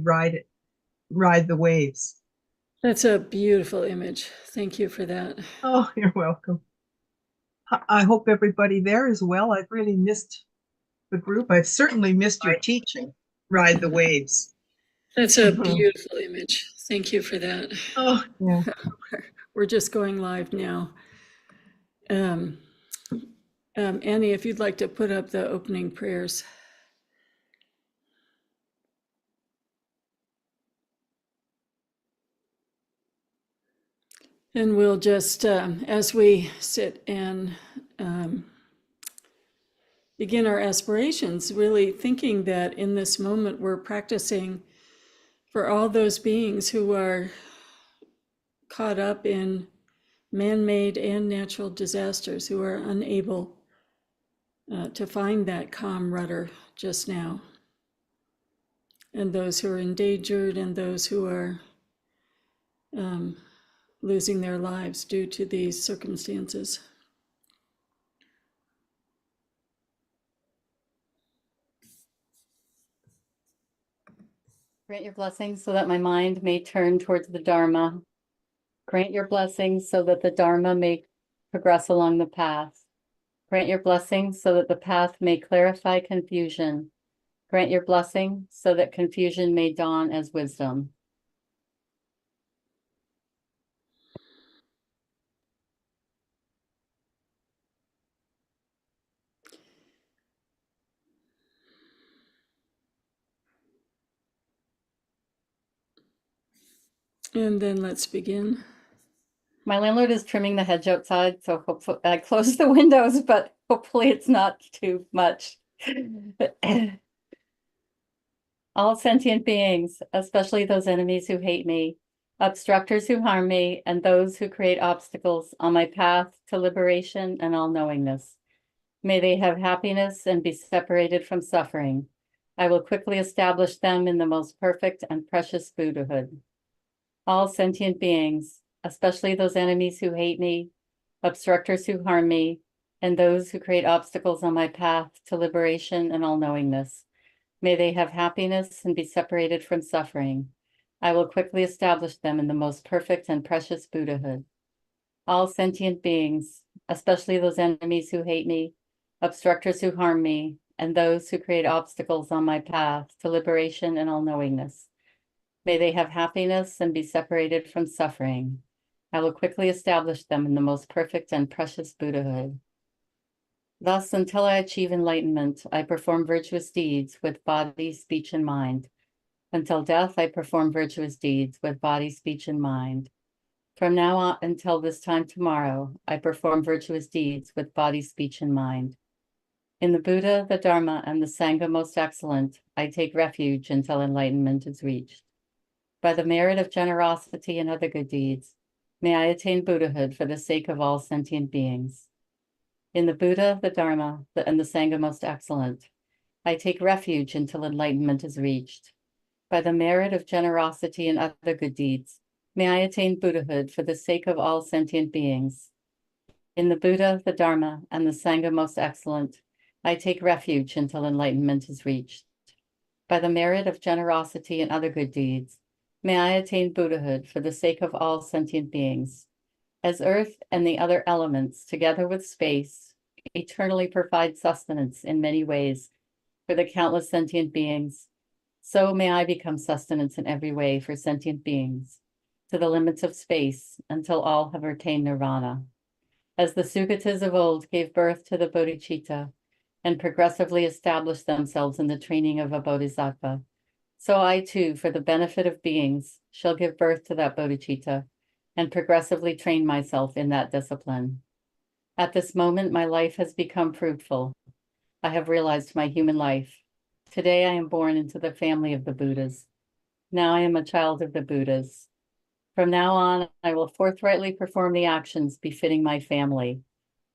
ride the waves. That's a beautiful image. Thank you for that. Oh, you're welcome. I hope everybody there is well. I've really missed the group. I've certainly missed your teaching, Ride the Waves. That's a Mhm. beautiful image. Thank you for that. Oh, yeah. We're just going live now. Um, Annie, if you'd like to put up the opening prayers. And we'll just, as we sit and begin our aspirations, really thinking that in this moment we're practicing for all those beings who are caught up in man-made and natural disasters, who are unable to find that calm rudder just now, and those who are endangered and those who are um, losing their lives due to these circumstances. Grant your blessings so that my mind may turn towards the Dharma. Grant your blessings so that the Dharma may progress along the path. Grant your blessings so that the path may clarify confusion. Grant your blessing so that confusion may dawn as wisdom. And then let's begin. My landlord is trimming the hedge outside, so hopefully I closed the windows, but hopefully it's not too much. All sentient beings, especially those enemies who hate me, obstructors who harm me, and those who create obstacles on my path to liberation and all-knowingness. May they have happiness and be separated from suffering. I will quickly establish them in the most perfect and precious Buddhahood. All sentient beings, especially those enemies who hate me, obstructors who harm me, and those who create obstacles on my path to liberation and all-knowingness. May they have happiness and be separated from suffering. I will quickly establish them in the most perfect and precious Buddhahood. All sentient beings, especially those enemies who hate me, obstructors who harm me, and those who create obstacles on my path to liberation and all-knowingness. May they have happiness and be separated from suffering. I will quickly establish them in the most perfect and precious Buddhahood. Thus, until I achieve enlightenment, I perform virtuous deeds with body, speech, and mind. Until death, I perform virtuous deeds with body, speech, and mind. From now on until this time tomorrow, I perform virtuous deeds with body, speech, and mind. In the Buddha, the Dharma, and the Sangha most excellent, I take refuge until enlightenment is reached. By the merit of generosity and other good deeds, may I attain Buddhahood for the sake of all sentient beings. In the Buddha, the Dharma, and the Sangha most excellent, I take refuge until enlightenment is reached. By the merit of generosity and other good deeds, may I attain Buddhahood for the sake of all sentient beings. In the Buddha, the Dharma, and the Sangha most excellent, I take refuge until enlightenment is reached. By the merit of generosity and other good deeds, may I attain Buddhahood for the sake of all sentient beings. As earth and the other elements, together with space, eternally provide sustenance in many ways for the countless sentient beings, so may I become sustenance in every way for sentient beings, to the limits of space, until all have attained nirvana. As the Sugatas of old gave birth to the bodhicitta and progressively established themselves in the training of a bodhisattva, so I too, for the benefit of beings, shall give birth to that bodhicitta and progressively train myself in that discipline. At this moment, my life has become fruitful. I have realized my human life. Today, I am born into the family of the Buddhas. Now I am a child of the Buddhas. From now on, I will forthrightly perform the actions befitting my family.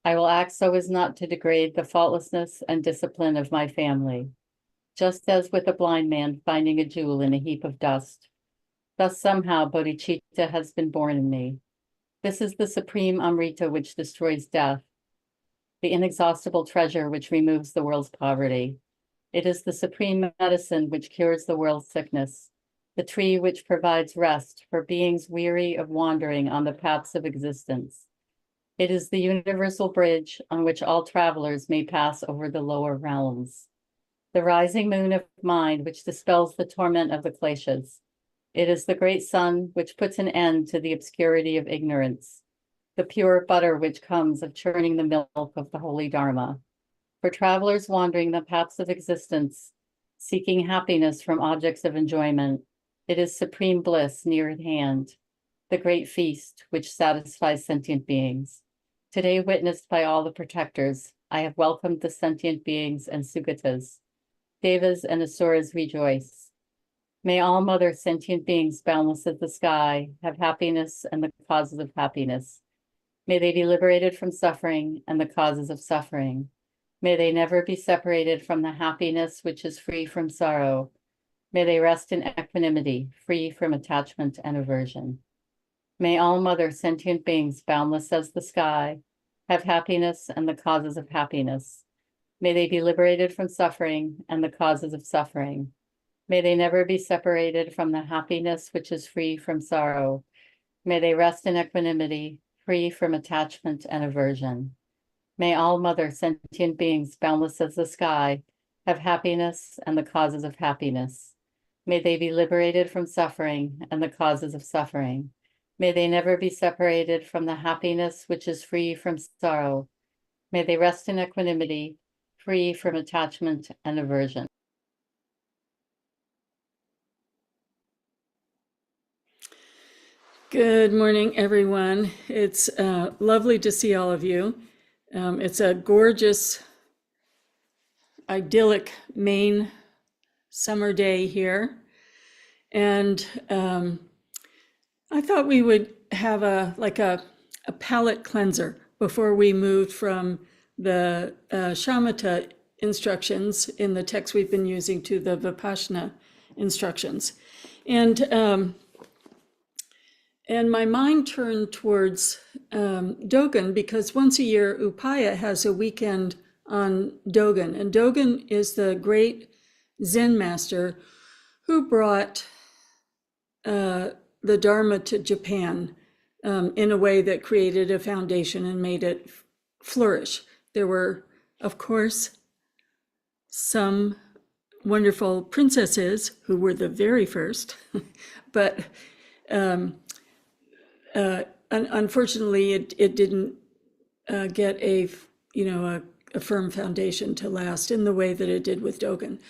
I will act so as not to degrade the faultlessness and discipline of my family. Just as with a blind man finding a jewel in a heap of dust, thus somehow bodhicitta has been born in me. This is the supreme Amrita which destroys death, the inexhaustible treasure which removes the world's poverty. It is the supreme medicine which cures the world's sickness. the tree which provides rest for beings weary of wandering on the paths of existence. It is the universal bridge on which all travelers may pass over the lower realms. The rising moon of mind which dispels the torment of the kleshas. It is the great sun which puts an end to the obscurity of ignorance, the pure butter which comes of churning the milk of the holy Dharma. For travelers wandering the paths of existence, seeking happiness from objects of enjoyment, it is supreme bliss near at hand, the great feast which satisfies sentient beings. Today witnessed by all the protectors, I have welcomed the sentient beings and Sugatas. Devas and Asuras rejoice. May all mother sentient beings boundless as the sky have happiness and the causes of happiness. May they be liberated from suffering and the causes of suffering. May they never be separated from the happiness which is free from sorrow. May they rest in equanimity, free from attachment and aversion. May all mother sentient beings boundless as the sky have happiness and the causes of happiness. May they be liberated from suffering and the causes of suffering. May they never be separated from the happiness which is free from sorrow. May they rest in equanimity, free from attachment and aversion. May all mother sentient beings boundless as the sky have happiness and the causes of happiness. May they be liberated from suffering and the causes of suffering. May they never be separated from the happiness which is free from sorrow. May they rest in equanimity, free from attachment and aversion. Good morning, everyone. It's lovely to see all of you. It's a gorgeous, idyllic Maine summer day here. And I thought we would have a palate cleanser before we moved from the shamatha instructions in the text we've been using to the Vipassana instructions. And my mind turned towards Dogon, because once a year Upaya has a weekend on Dogon. And Dogon is the great Zen master who brought the Dharma to Japan in a way that created a foundation and made it flourish. There were, of course, some wonderful princesses who were the very first, but unfortunately, it didn't get a firm foundation to last in the way that it did with Dogon.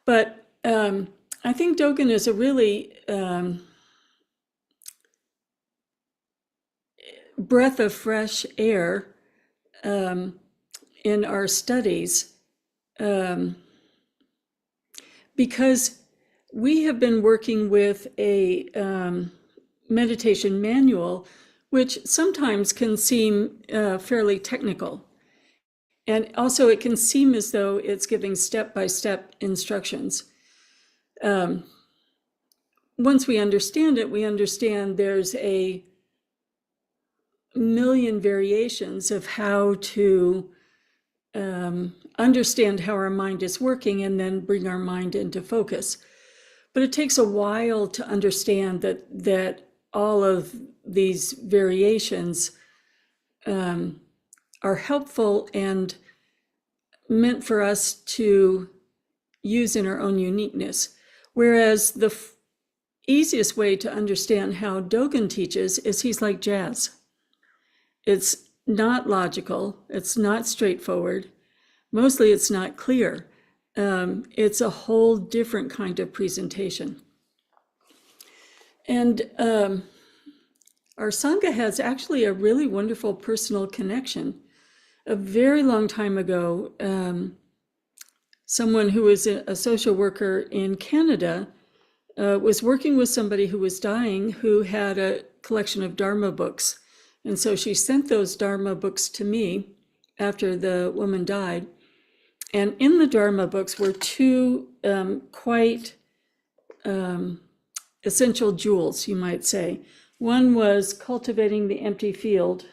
But I think Dogon is a really breath of fresh air in our studies, because we have been working with a meditation manual, which sometimes can seem fairly technical. And also it can seem as though it's giving step-by-step instructions. Once we understand it, we understand there's a million variations of how to understand how our mind is working and then bring our mind into focus. But it takes a while to understand that all of these variations are helpful and meant for us to use in our own uniqueness. Whereas the easiest way to understand how Dogon teaches is he's like jazz. It's not logical, it's not straightforward, mostly it's not clear. It's a whole different kind of presentation. And our Sangha has actually a really wonderful personal connection. A very long time ago, someone who was a social worker in Canada was working with somebody who was dying who had a collection of Dharma books. And so she sent those Dharma books to me after the woman died. And in the Dharma books were two quite essential jewels, you might say. One was Cultivating the Empty Field,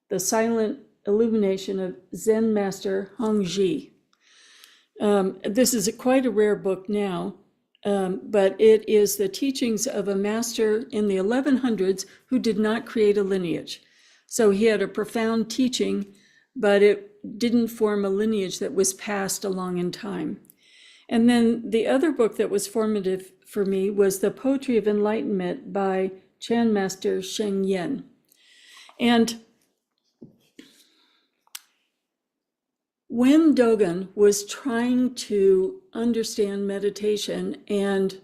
the silent illumination of Zen master Hongji. This is quite a rare book now. but it is the teachings of a master in the 1100s who did not create a lineage. So he had a profound teaching, but it didn't form a lineage that was passed along in time. And then the other book that was formative for me was The Poetry of Enlightenment by Chan Master Sheng Yen. And when Dogon was trying to understand meditation and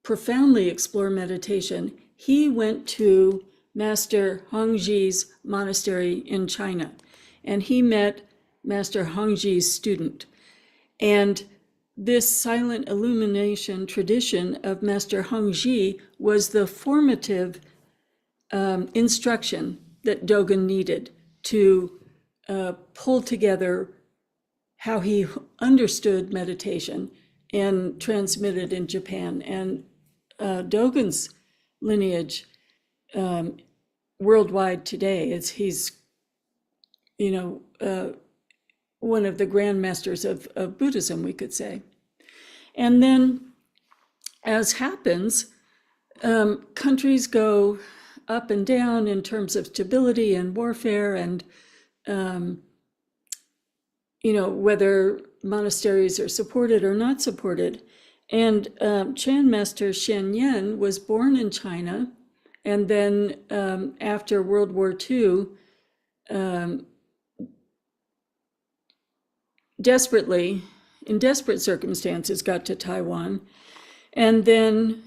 profoundly explore meditation, he went to Master Hongji's monastery in China, and he met Master Hongji's student. And this silent illumination tradition of Master Hongji was the formative instruction that Dogon needed to pull together how he understood meditation and transmitted in Japan. And Dogon's lineage worldwide today he's one of the grand masters of Buddhism, we could say. And then, as happens, countries go up and down in terms of stability and warfare, and whether monasteries are supported or not supported. And Chan Master Shen Yen was born in China, and then after World War II, in desperate circumstances, got to Taiwan, and then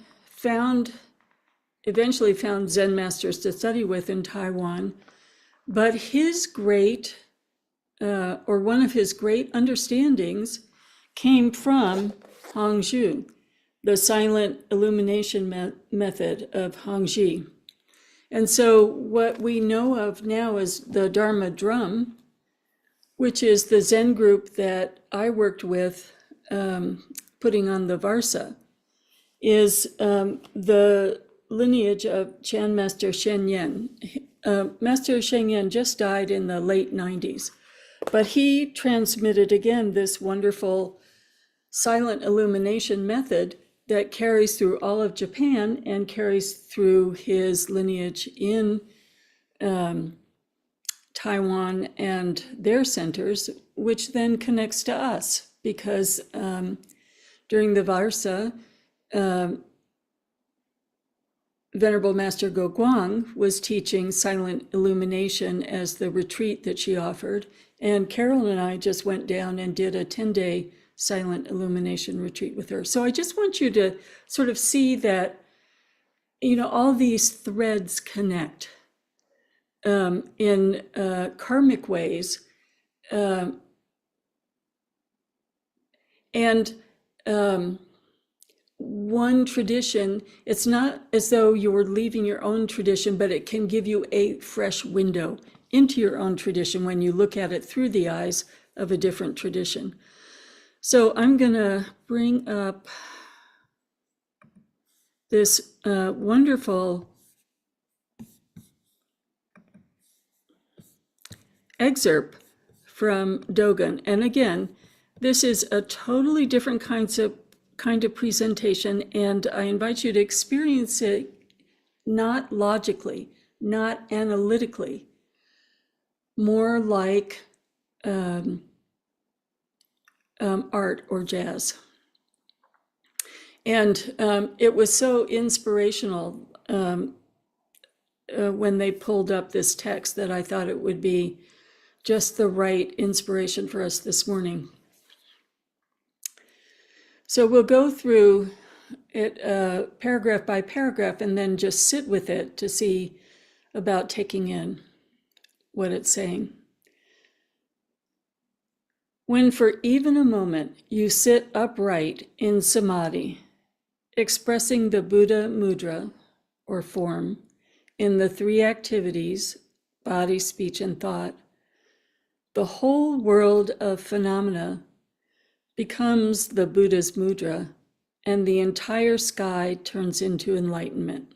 eventually found Zen masters to study with in Taiwan. But one of his great understandings came from Hongzhu, the silent illumination method of Hongji. And so what we know of now as the Dharma drum, which is the Zen group that I worked with putting on the Varsa, is the lineage of Chan Master Shen Yen. Master Shen Yen just died in the late 90s, but he transmitted again this wonderful silent illumination method that carries through all of Japan and carries through his lineage in Taiwan and their centers, which then connects to us, because during the Varsa, Venerable Master Goguang was teaching silent illumination as the retreat that she offered. And Carol and I just went down and did a 10-day silent illumination retreat with her. So I just want you to sort of see that, all these threads connect in karmic ways. One tradition, it's not as though you were leaving your own tradition, but it can give you a fresh window into your own tradition when you look at it through the eyes of a different tradition. So I'm going to bring up this wonderful excerpt from Dogon. And again, this is a totally different kind of presentation, and I invite you to experience it not logically, not analytically, more like art or jazz. And it was so inspirational when they pulled up this text that I thought it would be just the right inspiration for us this morning. So we'll go through it paragraph by paragraph and then just sit with it to see about taking in what it's saying. When for even a moment you sit upright in Samadhi, expressing the Buddha mudra or form in the three activities, body, speech, and thought, the whole world of phenomena becomes the Buddha's mudra, and the entire sky turns into enlightenment.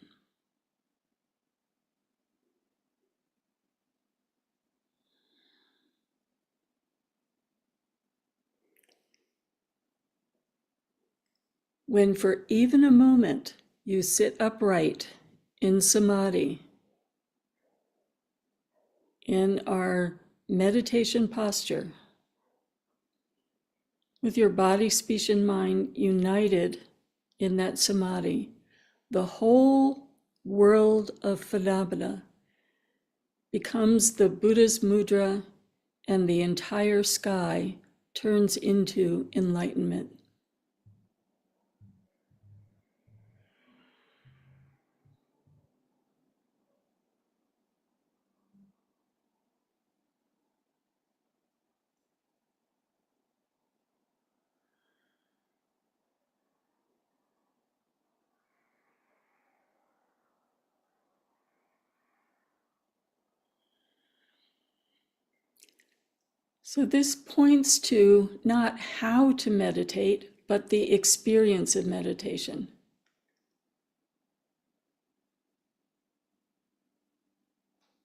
when for even a moment you sit upright in Samadhi, in our meditation posture, with your body, speech, and mind united in that Samadhi, the whole world of phenomena becomes the Buddha's mudra, and the entire sky turns into enlightenment. So this points to not how to meditate, but the experience of meditation.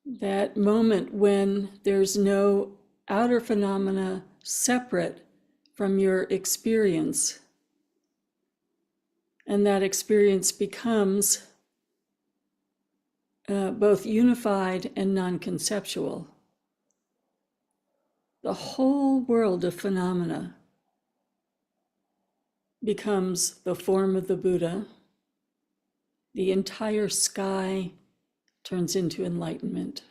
That moment when there's no outer phenomena separate from your experience, and that experience becomes both unified and non-conceptual. The whole world of phenomena becomes the form of the Buddha. The entire sky turns into enlightenment.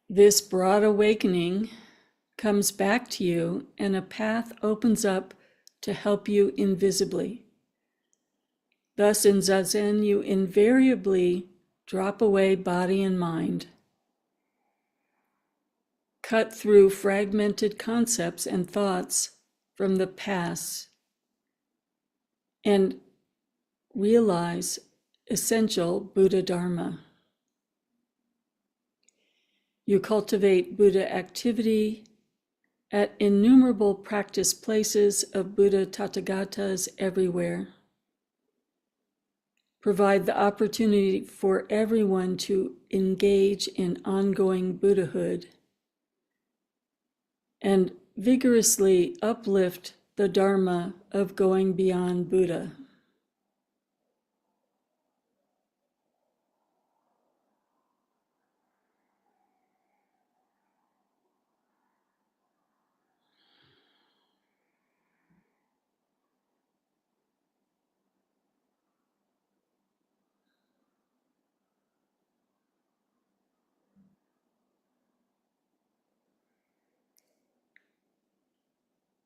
This broad awakening comes back to you, and a path opens up to help you invisibly. Thus, in Zazen, you invariably drop away body and mind, cut through fragmented concepts and thoughts from the past, and realize essential Buddha Dharma. You cultivate Buddha activity at innumerable practice places of Buddha Tathagatas everywhere. Provide the opportunity for everyone to engage in ongoing Buddhahood, and vigorously uplift the Dharma of going beyond Buddha.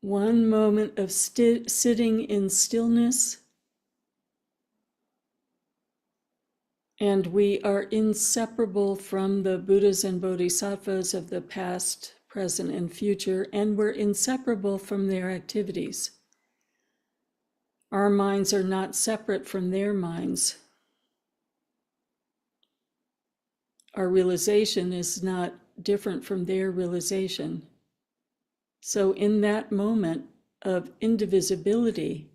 One moment of sitting in stillness, and we are inseparable from the Buddhas and Bodhisattvas of the past, present, and future, and we're inseparable from their activities. Our minds are not separate from their minds. Our realization is not different from their realization. So in that moment of indivisibility,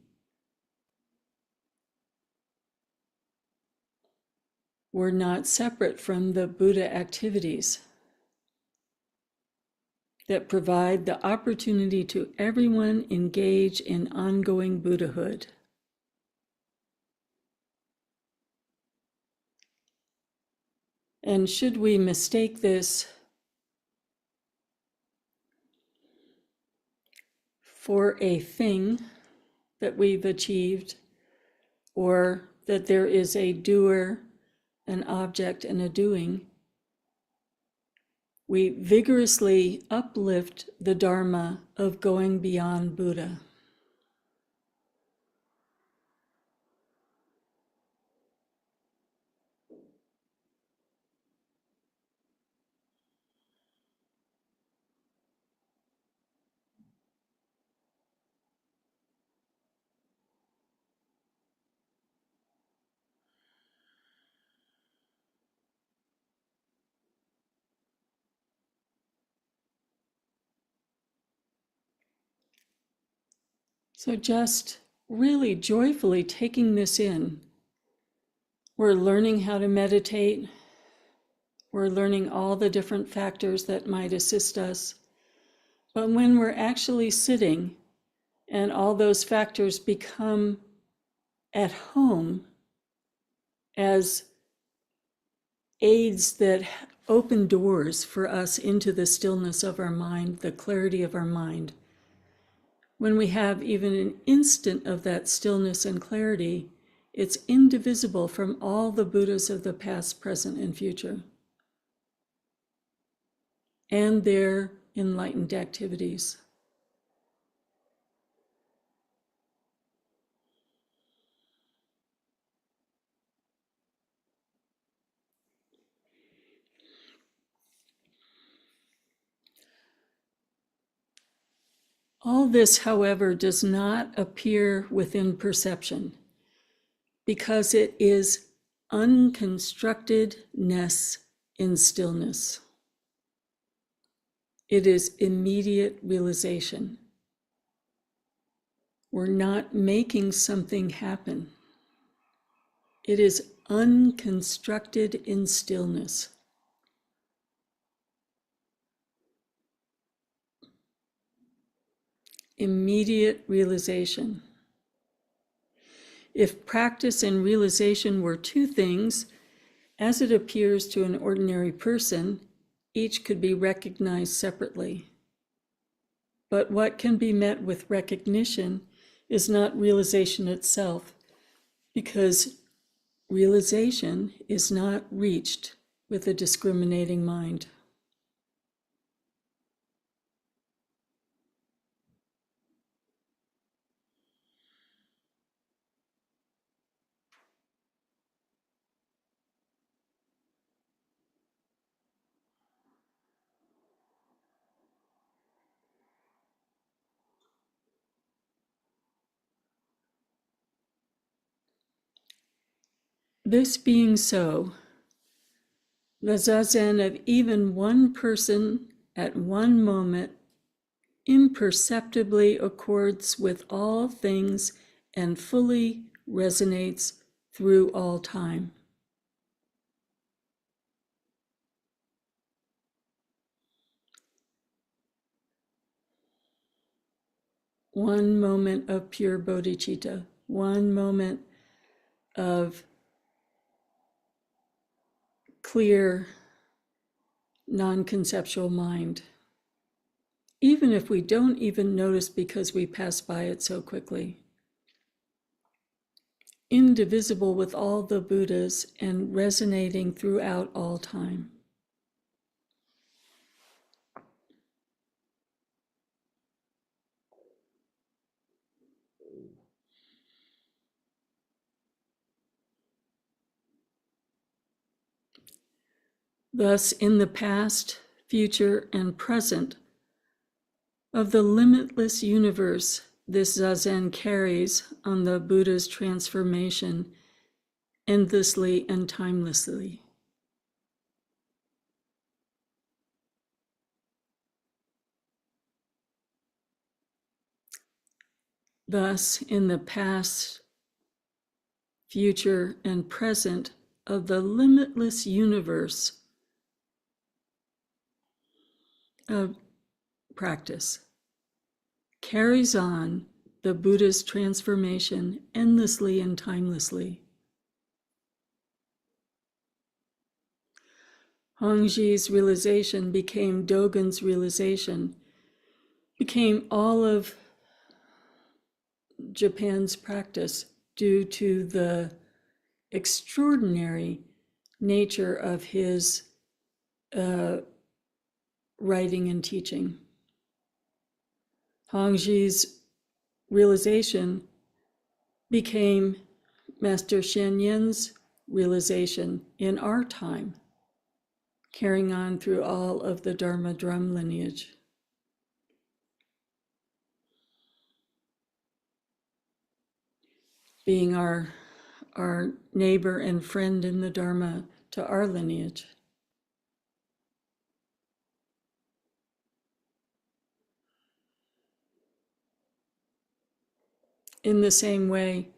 we're not separate from the Buddha activities that provide the opportunity to everyone engage in ongoing Buddhahood. And should we mistake this for a thing that we've achieved, or that there is a doer, an object, and a doing, we vigorously uplift the Dharma of going beyond Buddha. So just really joyfully taking this in. We're learning how to meditate. We're learning all the different factors that might assist us. But when we're actually sitting and all those factors become at home as aids that open doors for us into the stillness of our mind, the clarity of our mind, when we have even an instant of that stillness and clarity, it's indivisible from all the Buddhas of the past, present, and future, and their enlightened activities. All this, however, does not appear within perception because it is unconstructedness in stillness. It is immediate realization. We're not making something happen. It is unconstructed in stillness. Immediate realization. If practice and realization were two things, as it appears to an ordinary person, each could be recognized separately. But what can be met with recognition is not realization itself, because realization is not reached with a discriminating mind. This being so, the zazen of even one person at one moment imperceptibly accords with all things and fully resonates through all time. One moment of pure bodhicitta, one moment of clear, non-conceptual mind, even if we don't even notice because we pass by it so quickly. Indivisible with all the Buddhas and resonating throughout all time. Thus, in the past, future, and present of the limitless universe, this zazen carries on the Buddha's transformation endlessly and timelessly. Thus, in the past, future, and present of the limitless universe of practice, carries on the Buddha's transformation endlessly and timelessly. Hongji's realization became Dogon's realization, became all of Japan's practice due to the extraordinary nature of his writing and teaching. Hongji's realization became Master Shen realization in our time, carrying on through all of the Dharma drum lineage. Being our neighbor and friend in the Dharma to our lineage. In the same way,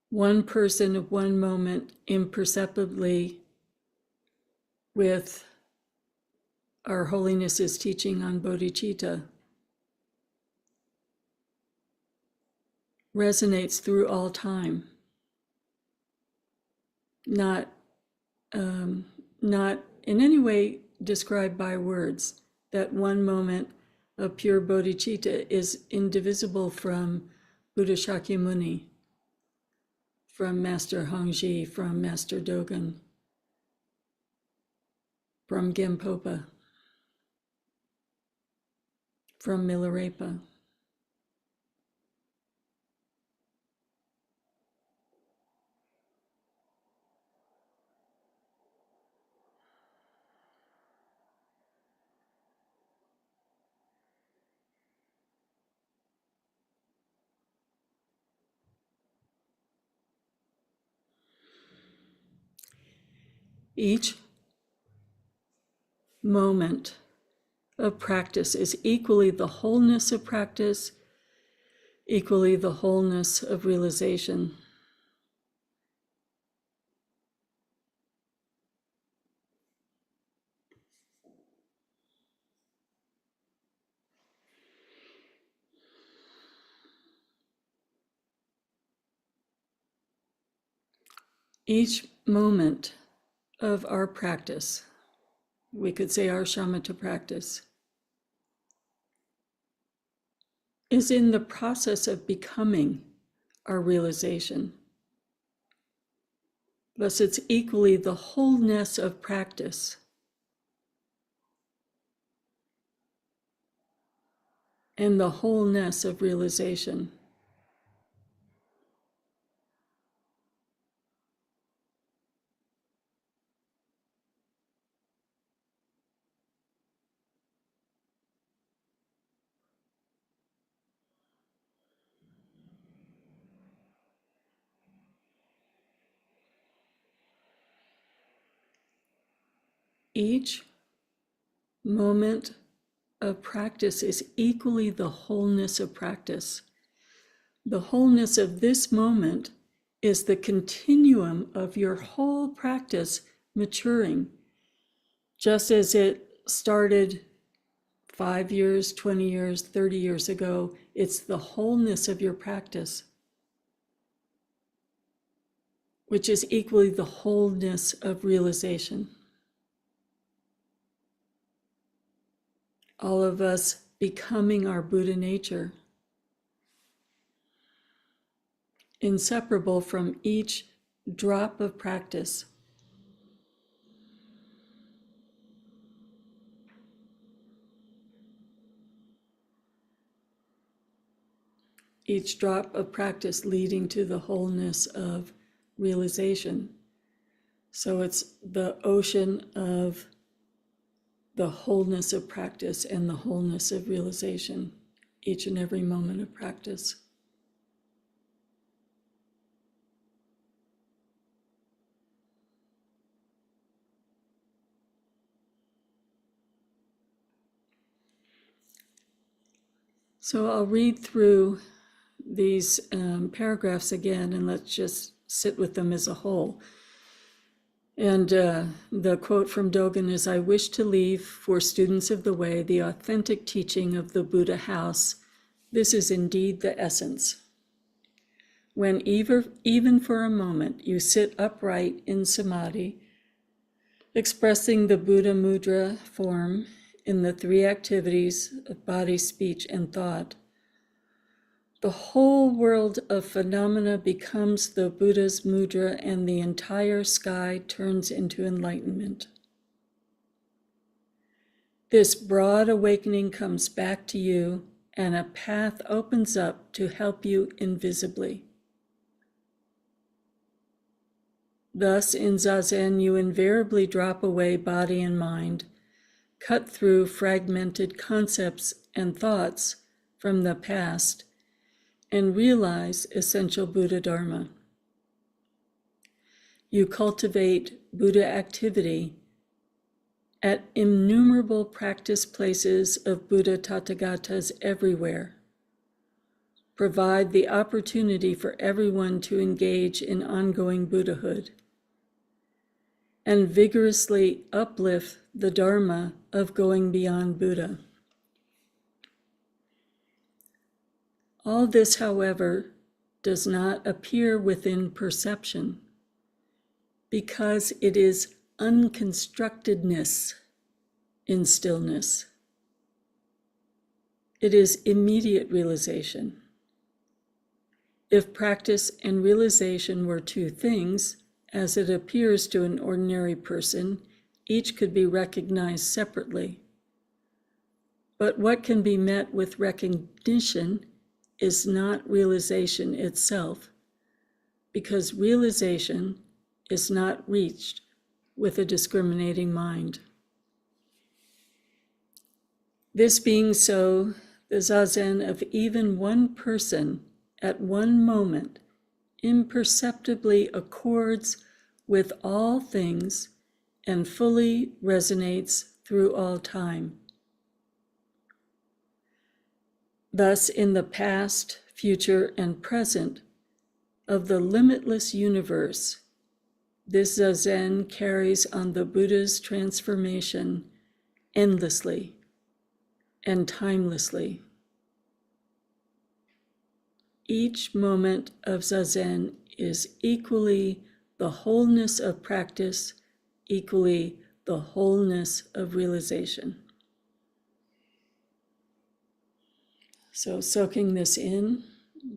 one person of one moment imperceptibly with Our Holiness's teaching on bodhicitta resonates through all time, not in any way described by words. That one moment of pure bodhicitta is indivisible from Buddha Shakyamuni, from Master Hongzhi, from Master Dogon, from Gempopa, from Milarepa. Each moment of practice is equally the wholeness of practice, equally the wholeness of realization. Each moment of our practice, we could say our shamatha practice, is in the process of becoming our realization. Thus, it's equally the wholeness of practice and the wholeness of realization. Each moment of practice is equally the wholeness of practice. The wholeness of this moment is the continuum of your whole practice maturing, just as it started 5 years, 20 years, 30 years ago. It's the wholeness of your practice, which is equally the wholeness of realization. All of us becoming our Buddha nature, inseparable from each drop of practice. Each drop of practice leading to the wholeness of realization. So it's the ocean of the wholeness of practice and the wholeness of realization, each and every moment of practice. So I'll read through these paragraphs again, and let's just sit with them as a whole. And the quote from Dogon is, "I wish to leave for students of the way the authentic teaching of the Buddha house. This is indeed the essence. When even for a moment you sit upright in Samadhi, expressing the Buddha mudra form in the 3 activities of body, speech, and thought, the whole world of phenomena becomes the Buddha's mudra, and the entire sky turns into enlightenment. This broad awakening comes back to you, and a path opens up to help you invisibly. Thus, in Zazen, you invariably drop away body and mind, cut through fragmented concepts and thoughts from the past, and realize essential Buddha Dharma. You cultivate Buddha activity at innumerable practice places of Buddha Tathagatas everywhere. provide the opportunity for everyone to engage in ongoing Buddhahood, and vigorously uplift the Dharma of going beyond Buddha. All this, however, does not appear within perception, because it is unconstructedness in stillness. It is immediate realization. If practice and realization were two things, as it appears to an ordinary person, each could be recognized separately. But what can be met with recognition is not realization itself, because realization is not reached with a discriminating mind. This being so, the zazen of even one person at one moment imperceptibly accords with all things and fully resonates through all time. Thus, in the past, future, and present of the limitless universe, this zazen carries on the Buddha's transformation endlessly and timelessly. Each moment of zazen is equally the wholeness of practice, equally the wholeness of realization. So soaking this in,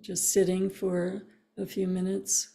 just sitting for a few minutes.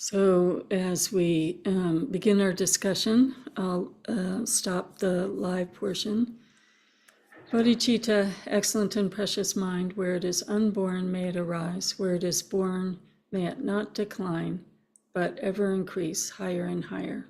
So as we begin our discussion, I'll stop the live portion. Bodhicitta, excellent and precious mind, where it is unborn, may it arise. Where it is born, may it not decline, but ever increase higher and higher.